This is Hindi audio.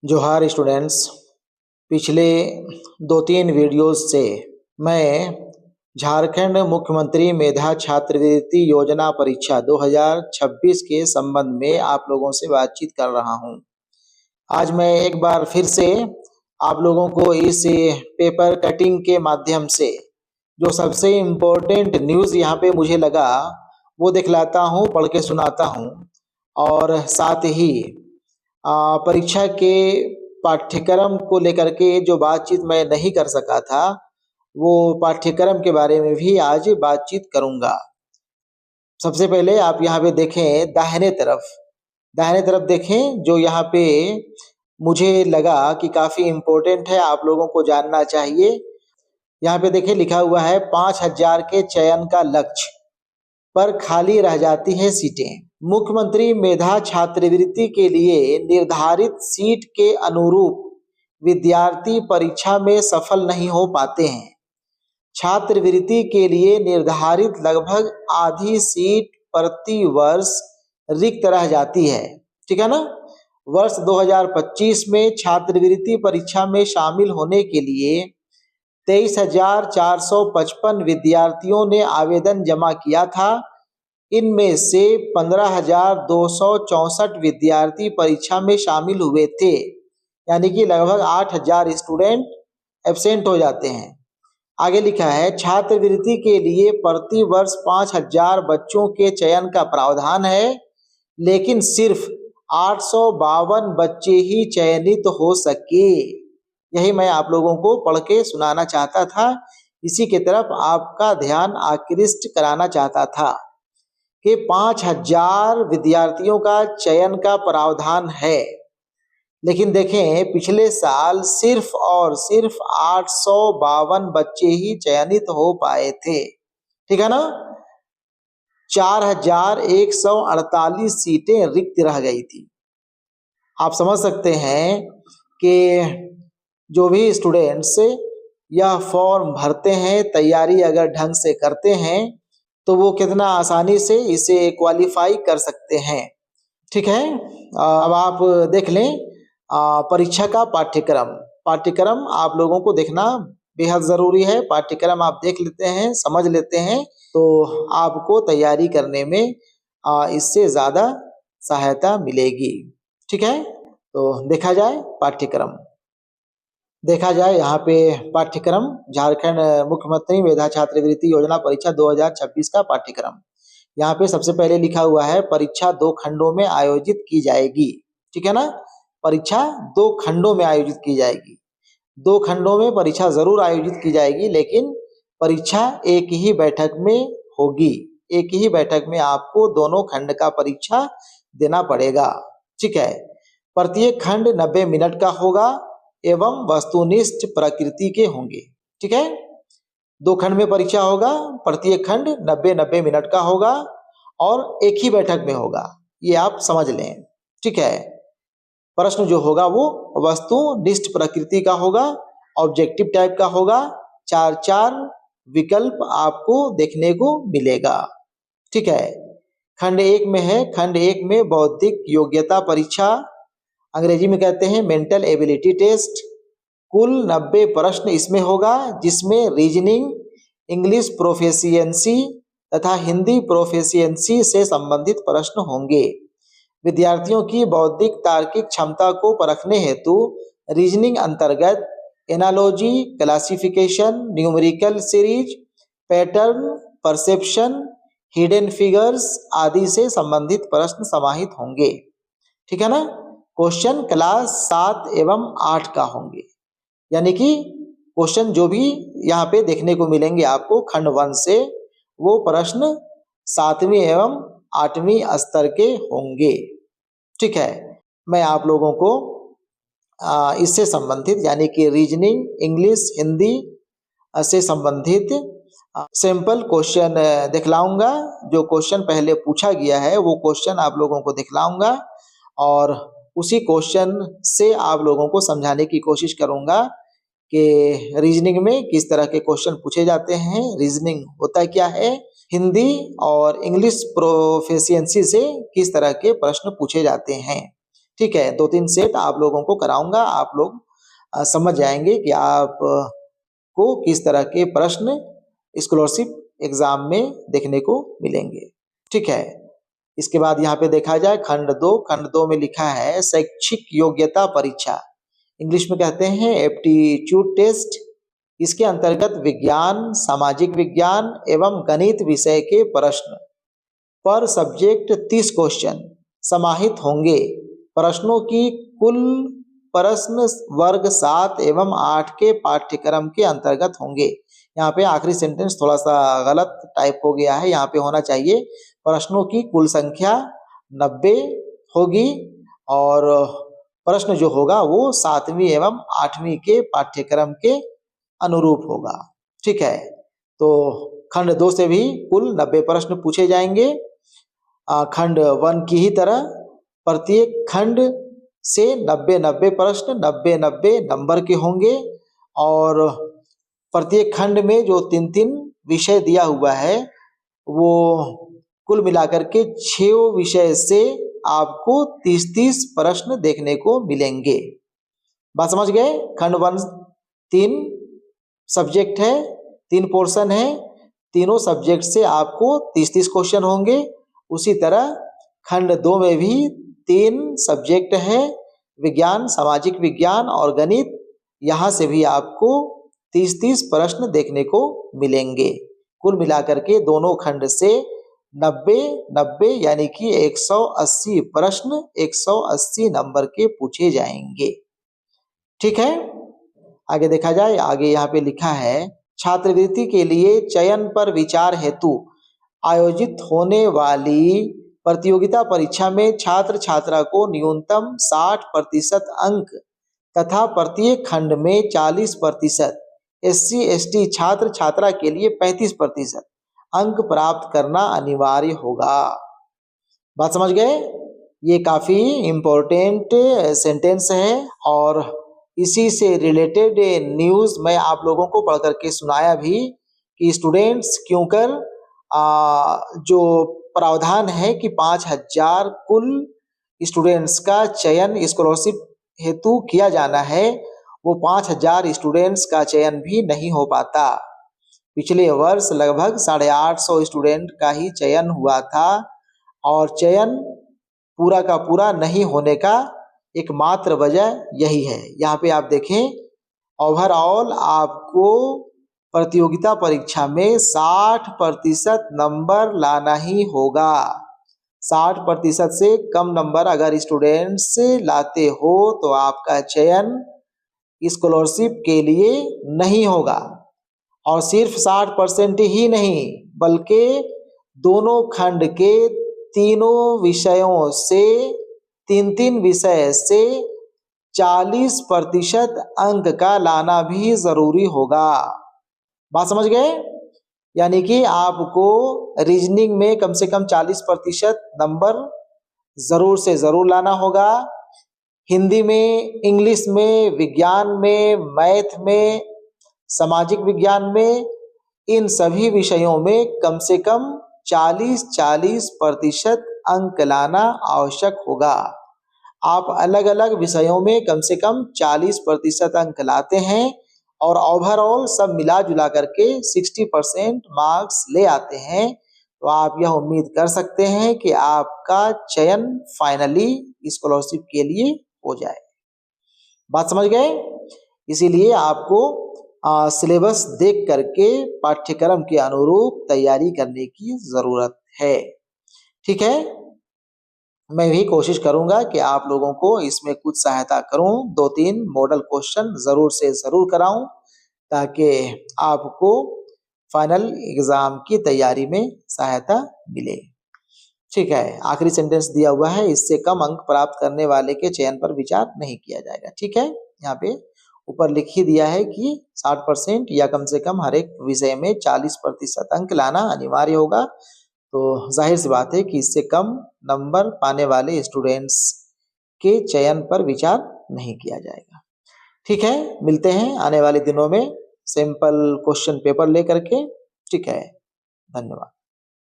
जोहार स्टूडेंट्स। पिछले 2-3 वीडियोस से मैं झारखंड मुख्यमंत्री मेधा छात्रवृत्ति योजना परीक्षा 2026 के संबंध में आप लोगों से बातचीत कर रहा हूं। आज मैं एक बार फिर से आप लोगों को इस पेपर कटिंग के माध्यम से जो सबसे इम्पोर्टेंट न्यूज़ यहाँ पे मुझे लगा वो दिखलाता हूँ, पढ़ के सुनाता हूँ। और साथ ही परीक्षा के पाठ्यक्रम को लेकर के जो बातचीत मैं नहीं कर सका था, वो पाठ्यक्रम के बारे में भी आज बातचीत करूँगा। सबसे पहले आप यहाँ पे देखें दाहिने तरफ देखें, जो यहाँ पे मुझे लगा कि काफ़ी इम्पोर्टेंट है, आप लोगों को जानना चाहिए। यहाँ पे देखिए लिखा हुआ है 5000 के चयन का लक्ष्य पर खाली रह जाती है सीटें। मुख्यमंत्री मेधा छात्रवृत्ति के लिए निर्धारित सीट के अनुरूप विद्यार्थी परीक्षा में सफल नहीं हो पाते हैं। छात्रवृत्ति के लिए निर्धारित लगभग आधी सीट प्रति वर्ष रिक्त रह जाती है, ठीक है ना। वर्ष 2025 में छात्रवृत्ति परीक्षा में शामिल होने के लिए 23,455 विद्यार्थियों ने आवेदन जमा किया था। इनमें से 15,264 विद्यार्थी परीक्षा में शामिल हुए थे, यानी कि लगभग 8,000 स्टूडेंट एब्सेंट हो जाते हैं। आगे लिखा है छात्रवृत्ति के लिए प्रति वर्ष 5,000 बच्चों के चयन का प्रावधान है, लेकिन सिर्फ 852 बच्चे ही चयनित हो सके। यही मैं आप लोगों को पढ़ के सुनाना चाहता था, इसी की तरफ आपका ध्यान आकृष्ट कराना चाहता था कि 5,000 विद्यार्थियों का चयन का प्रावधान है, लेकिन देखें पिछले साल सिर्फ और सिर्फ 852 बच्चे ही चयनित हो पाए थे, ठीक है ना। 4,148 सीटें रिक्त रह गई थी। आप समझ सकते हैं कि जो भी स्टूडेंट्स यह फॉर्म भरते हैं, तैयारी अगर ढंग से करते हैं तो वो कितना आसानी से इसे क्वालिफाई कर सकते हैं, ठीक है। अब आप देख लें परीक्षा का पाठ्यक्रम आप लोगों को देखना बेहद ज़रूरी है। पाठ्यक्रम आप देख लेते हैं, समझ लेते हैं तो आपको तैयारी करने में इससे ज़्यादा सहायता मिलेगी, ठीक है। तो देखा जाए यहाँ पे पाठ्यक्रम झारखंड मुख्यमंत्री मेधा छात्रवृत्ति योजना परीक्षा 2026 का पाठ्यक्रम। यहाँ पे सबसे पहले लिखा हुआ है परीक्षा 2 खंडों में आयोजित की जाएगी, ठीक है ना। परीक्षा 2 खंडों में आयोजित की जाएगी। 2 खंडों में परीक्षा जरूर आयोजित की जाएगी, लेकिन परीक्षा एक ही बैठक में होगी। एक ही बैठक में आपको दोनों खंड का परीक्षा देना पड़ेगा, ठीक है। प्रत्येक खंड 90 मिनट का होगा एवं वस्तुनिष्ठ प्रकृति के होंगे, ठीक है। 2 खंड में परीक्षा होगा, प्रत्येक खंड 90 मिनट का होगा और एक ही बैठक में होगा, ये आप समझ लें, ठीक है। प्रश्न जो होगा वो वस्तुनिष्ठ प्रकृति का होगा, ऑब्जेक्टिव टाइप का होगा। 4 विकल्प आपको देखने को मिलेगा, ठीक है। खंड 1 में है, खंड 1 में बौद्धिक योग्यता परीक्षा, अंग्रेजी में कहते हैं मेंटल एबिलिटी टेस्ट। कुल 90 प्रश्न इसमें होगा, जिसमें रीजनिंग, इंग्लिश प्रोफिशिएंसी तथा हिंदी प्रोफिशिएंसी से संबंधित प्रश्न होंगे। विद्यार्थियों की बौद्धिक तार्किक क्षमता को परखने हेतु रीजनिंग अंतर्गत analogy, classification, numerical series, pattern, perception, hidden figures आदि से संबंधित प्रश्न समाहित होंगे, ठीक है ना। क्वेश्चन क्लास 7 एवं 8 का होंगे, यानी कि क्वेश्चन जो भी यहाँ पे देखने को मिलेंगे आपको खंड 1 से, वो प्रश्न 7वीं एवं 8वीं स्तर के होंगे, ठीक है। मैं आप लोगों को इससे संबंधित यानी कि रीजनिंग, इंग्लिश, हिंदी से संबंधित सिंपल क्वेश्चन दिखलाऊंगा। जो क्वेश्चन पहले पूछा गया है वो क्वेश्चन आप लोगों को दिखलाऊंगा और उसी क्वेश्चन से आप लोगों को समझाने की कोशिश करूंगा कि रीजनिंग में किस तरह के क्वेश्चन पूछे जाते हैं, रीजनिंग होता क्या है, हिंदी और इंग्लिश प्रोफिशिएंसी से किस तरह के प्रश्न पूछे जाते हैं, ठीक है, 2-3 सेट आप लोगों को कराऊंगा, आप लोग समझ जाएंगे कि आप को किस तरह के प्रश्न स्कॉलरशिप एग्जाम में देखने को मिलेंगे। ठीक है, इसके बाद यहाँ पे देखा जाए खंड 2 में लिखा है शैक्षिक योग्यता परीक्षा, इंग्लिश में कहते हैं एप्टीट्यूड टेस्ट। इसके अंतर्गत विज्ञान, सामाजिक विज्ञान एवं गणित विषय के प्रश्न पर सब्जेक्ट 30 क्वेश्चन समाहित होंगे। प्रश्नों की कुल प्रश्न वर्ग 7 एवं 8 के पाठ्यक्रम के अंतर्गत होंगे। यहाँ पे आखिरी सेंटेंस थोड़ा सा गलत टाइप हो गया है, यहाँ पे होना चाहिए प्रश्नों की कुल संख्या 90 होगी और प्रश्न जो होगा वो 7वीं एवं 8वीं के पाठ्यक्रम के अनुरूप होगा। ठीक है, तो खंड 2 से भी कुल 90 प्रश्न पूछे जाएंगे। खंड 1 की ही तरह प्रत्येक खंड से 90 प्रश्न 90 नंबर के होंगे और प्रत्येक खंड में जो 3 विषय दिया हुआ है वो कुल मिलाकर के 6 विषय से आपको 30 प्रश्न देखने को मिलेंगे। बात समझ गए? खंड 1 3 सब्जेक्ट है, 3 पोर्शन है, तीनों सब्जेक्ट से आपको 30 क्वेश्चन होंगे। उसी तरह खंड 2 में भी 3 सब्जेक्ट है, विज्ञान, सामाजिक विज्ञान और गणित, यहाँ से भी आपको 30 प्रश्न देखने को मिलेंगे। कुल मिलाकर के दोनों खंड से 90 यानी कि 180 प्रश्न 180 नंबर के पूछे जाएंगे। ठीक है, आगे देखा जाए। आगे यहाँ पे लिखा है छात्रवृत्ति के लिए चयन पर विचार हेतु आयोजित होने वाली प्रतियोगिता परीक्षा में छात्र छात्रा को न्यूनतम 60% अंक तथा प्रत्येक खंड में 40%, SC/ST छात्र छात्रा के लिए 35% अंक प्राप्त करना अनिवार्य होगा। बात समझ गए? ये काफी इम्पोर्टेंट सेंटेंस है और इसी से रिलेटेड न्यूज मैं आप लोगों को पढ़ करके सुनाया भी कि स्टूडेंट्स क्यों कर जो प्रावधान है कि 5000 कुल स्टूडेंट्स का चयन स्कॉलरशिप हेतु किया जाना है, वो 5000 स्टूडेंट्स का चयन भी नहीं हो पाता। पिछले वर्ष लगभग 850 स्टूडेंट का ही चयन हुआ था और चयन पूरा का पूरा नहीं होने का एकमात्र वजह यही है। यहाँ पे आप देखें, ओवरऑल आपको प्रतियोगिता परीक्षा में 60% नंबर लाना ही होगा। 60% से कम नंबर अगर स्टूडेंट्स लाते हो तो आपका चयन स्कॉलरशिप के लिए नहीं होगा। और सिर्फ 60% ही नहीं बल्कि दोनों खंड के तीनों विषयों से 3 विषय से 40% अंक का लाना भी जरूरी होगा। बात समझ गए? यानी कि आपको रीजनिंग में कम से कम 40% नंबर जरूर से जरूर लाना होगा। हिंदी में, इंग्लिश में, विज्ञान में, मैथ में, सामाजिक विज्ञान में, इन सभी विषयों में कम से कम 40% अंक लाना आवश्यक होगा। आप अलग अलग विषयों में कम से कम 40% अंक लाते हैं और ओवरऑल सब मिला जुला करके 60% मार्क्स ले आते हैं, तो आप यह उम्मीद कर सकते हैं कि आपका चयन फाइनली स्कॉलरशिप के लिए हो जाए। बात समझ गए? इसीलिए आपको सिलेबस देख करके पाठ्यक्रम के अनुरूप तैयारी करने की जरूरत है। ठीक है, मैं भी कोशिश करूंगा कि आप लोगों को इसमें कुछ सहायता करूं, 2-3 मॉडल क्वेश्चन जरूर से जरूर कराऊं ताकि आपको फाइनल एग्जाम की तैयारी में सहायता मिले। ठीक है, आखिरी सेंटेंस दिया हुआ है, इससे कम अंक प्राप्त करने वाले के चयन पर विचार नहीं किया जाएगा। ठीक है, यहाँ पे ऊपर लिख ही दिया है कि 60% या कम से कम हर एक विषय में 40% अंक लाना अनिवार्य होगा। तो जाहिर सी बात है कि इससे कम नंबर पाने वाले स्टूडेंट्स के चयन पर विचार नहीं किया जाएगा। ठीक है, मिलते हैं आने वाले दिनों में सैंपल क्वेश्चन पेपर लेकर के। ठीक है, धन्यवाद।